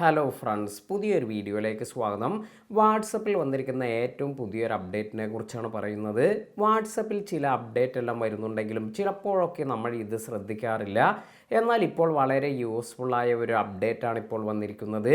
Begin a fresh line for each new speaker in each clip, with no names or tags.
Hello friends, പുതിയൊരു വീഡിയോയിലേക്ക് സ്വാഗതം. വാട്സപ്പിൽ വന്നിരിക്കുന്ന ഏറ്റവും പുതിയൊരു അപ്ഡേറ്റിനെ കുറിച്ചാണ് പറയുന്നത്. വാട്സപ്പിൽ ചില അപ്ഡേറ്റ് എല്ലാം വരുന്നുണ്ടെങ്കിലും ചിലപ്പോഴൊക്കെ നമ്മൾ ഇത് ശ്രദ്ധിക്കാറില്ല. എന്നാൽ ഇപ്പോൾ വളരെ യൂസ്ഫുള്ളായ ഒരു അപ്ഡേറ്റാണ് ഇപ്പോൾ വന്നിരിക്കുന്നത്.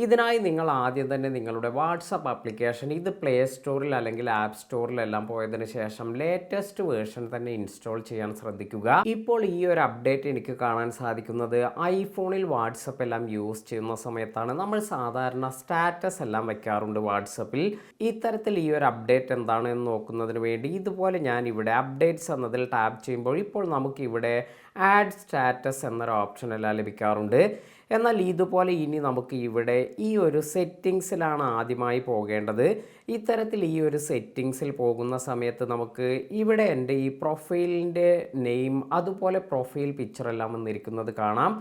ഇതിനായി നിങ്ങൾ ആദ്യം തന്നെ നിങ്ങളുടെ വാട്സപ്പ് ആപ്ലിക്കേഷൻ ഇത് പ്ലേ സ്റ്റോറിൽ അല്ലെങ്കിൽ ആപ്പ് സ്റ്റോറിലെല്ലാം പോയതിനു ശേഷം ലേറ്റസ്റ്റ് വേർഷൻ തന്നെ ഇൻസ്റ്റാൾ ചെയ്യാൻ ശ്രദ്ധിക്കുക. ഇപ്പോൾ ഈ ഒരു അപ്ഡേറ്റ് എനിക്ക് കാണാൻ സാധിക്കുന്നത് ഐഫോണിൽ വാട്സപ്പ് എല്ലാം യൂസ് ചെയ്യുന്ന സമയത്താണ്. നമ്മൾ സാധാരണ സ്റ്റാറ്റസ് എല്ലാം വെക്കാറുണ്ട് വാട്സപ്പിൽ. ഇത്തരത്തിൽ ഈ ഒരു അപ്ഡേറ്റ് എന്താണ് എന്ന് നോക്കുന്നതിന് വേണ്ടി ഇതുപോലെ ഞാൻ ഇവിടെ അപ്ഡേറ്റ്സ് എന്നതിൽ ടാപ്പ് ചെയ്യുമ്പോൾ ഇപ്പോൾ നമുക്കിവിടെ ആഡ് സ്റ്റാറ്റസ് എന്നൊരു ഓപ്ഷൻ എല്ലാം ലഭിക്കാറുണ്ട്. എന്നാൽ ഇതുപോലെ ഇനി നമുക്ക് ഇവിടെ ഈ ഒരു സെറ്റിങ്സിലാണ് ആദ്യമായി പോകേണ്ടത്. ഇത്തരത്തിൽ ഈ ഒരു സെറ്റിങ്സിൽ പോകുന്ന സമയത്ത് നമുക്ക് ഇവിടെ എൻ്റെ ഈ പ്രൊഫൈലിൻ്റെ നെയിം അതുപോലെ പ്രൊഫൈൽ പിക്ചറെല്ലാം വന്നിരിക്കുന്നത് കാണാം.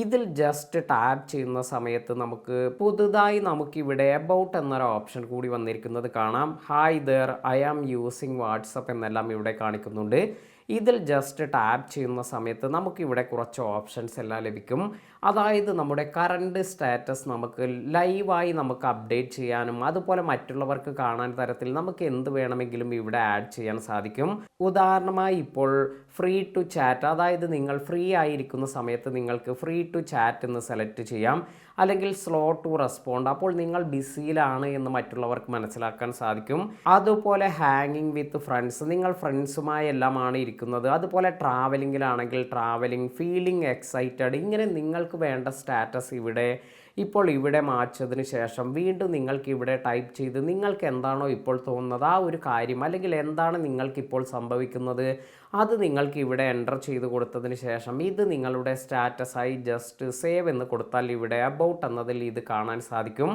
ഇതിൽ ജസ്റ്റ് ടാപ്പ് ചെയ്യുന്ന സമയത്ത് നമുക്ക് പുതുതായി നമുക്കിവിടെ അബൌട്ട് എന്നൊരു ഓപ്ഷൻ കൂടി വന്നിരിക്കുന്നത് കാണാം. Hi there, I am using WhatsApp എന്നെല്ലാം ഇവിടെ കാണിക്കുന്നുണ്ട്. ഇതിൽ ജസ്റ്റ് ടാപ്പ് ചെയ്യുന്ന സമയത്ത് നമുക്കിവിടെ കുറച്ച് ഓപ്ഷൻസ് എല്ലാം ലഭിക്കും. അതായത് നമ്മുടെ കറണ്ട് സ്റ്റാറ്റസ് നമുക്ക് ലൈവായി നമുക്ക് അപ്ഡേറ്റ് ചെയ്യാനും അതുപോലെ മറ്റുള്ളവർക്ക് കാണാൻ തരത്തിൽ നമുക്ക് എന്ത് വേണമെങ്കിലും ഇവിടെ ആഡ് ചെയ്യാൻ സാധിക്കും. ഉദാഹരണമായി ഇപ്പോൾ ഫ്രീ ടു ചാറ്റ്, അതായത് നിങ്ങൾ ഫ്രീ ആയിരിക്കുന്ന സമയത്ത് നിങ്ങൾക്ക് ഫ്രീ ടു ചാറ്റ് എന്ന് സെലക്ട് ചെയ്യാം. അല്ലെങ്കിൽ സ്ലോ ടു റെസ്പോണ്ട്, അപ്പോൾ നിങ്ങൾ ബിസിയിലാണ് എന്ന് മറ്റുള്ളവർക്ക് മനസ്സിലാക്കാൻ സാധിക്കും. അതുപോലെ ഹാങ്ങിങ് വിത്ത് ഫ്രണ്ട്സ്, നിങ്ങൾ ഫ്രണ്ട്സുമായി എല്ലാമാണ് ഇരിക്കുന്നത്. അതുപോലെ ട്രാവലിങ്ങിലാണെങ്കിൽ ട്രാവലിംഗ്, ഫീലിംഗ് എക്സൈറ്റഡ്, ഇങ്ങനെ നിങ്ങൾക്ക് വേണ്ട സ്റ്റാറ്റസ് ഇപ്പോൾ ഇവിടെ മാറ്റതിന് ശേഷം വീണ്ടും നിങ്ങൾക്ക് ഇവിടെ ടൈപ്പ് ചെയ്ത് നിങ്ങൾക്ക് എന്താണോ ഇപ്പോൾ തോന്നുന്നത് ആ ഒരു കാര്യം, അല്ലെങ്കിൽ എന്താണ് നിങ്ങൾക്കിപ്പോൾ സംഭവിക്കുന്നത് അത് നിങ്ങൾക്ക് ഇവിടെ എൻ്റർ ചെയ്ത് കൊടുത്തതിന് ശേഷം ഇത് നിങ്ങളുടെ സ്റ്റാറ്റസായി ജസ്റ്റ് സേവ് എന്ന് കൊടുത്താൽ ഇവിടെ അബൌട്ട് എന്നതിൽ ഇത് കാണാൻ സാധിക്കും.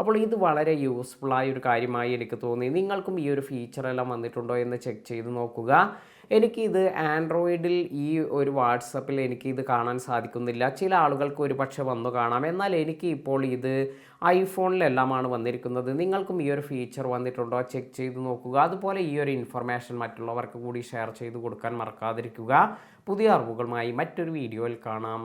അപ്പോൾ ഇത് വളരെ യൂസ്ഫുള്ളായ ഒരു കാര്യമായി എനിക്ക് തോന്നി. നിങ്ങൾക്കും ഈ ഒരു ഫീച്ചറെല്ലാം വന്നിട്ടുണ്ടോ എന്ന് ചെക്ക് ചെയ്ത് നോക്കുക. എനിക്കിത് ആൻഡ്രോയിഡിൽ ഈ ഒരു വാട്സപ്പിൽ എനിക്കിത് കാണാൻ സാധിക്കുന്നില്ല. ചില ആളുകൾക്ക് ഒരു പക്ഷേ വന്നു കാണാം. എന്നാൽ എനിക്ക് ഇപ്പോൾ ഇത് ഐഫോണിലെല്ലാമാണ് വന്നിരിക്കുന്നത്. നിങ്ങൾക്കും ഈ ഒരു ഫീച്ചർ വന്നിട്ടുണ്ടോ ചെക്ക് ചെയ്ത് നോക്കുക. അതുപോലെ ഈ ഒരു ഇൻഫർമേഷൻ മറ്റുള്ളവർക്ക് കൂടി ഷെയർ ചെയ്ത് കൊടുക്കാൻ മറക്കാതിരിക്കുക. പുതിയ അറിവുകളുമായി മറ്റൊരു വീഡിയോയിൽ കാണാം.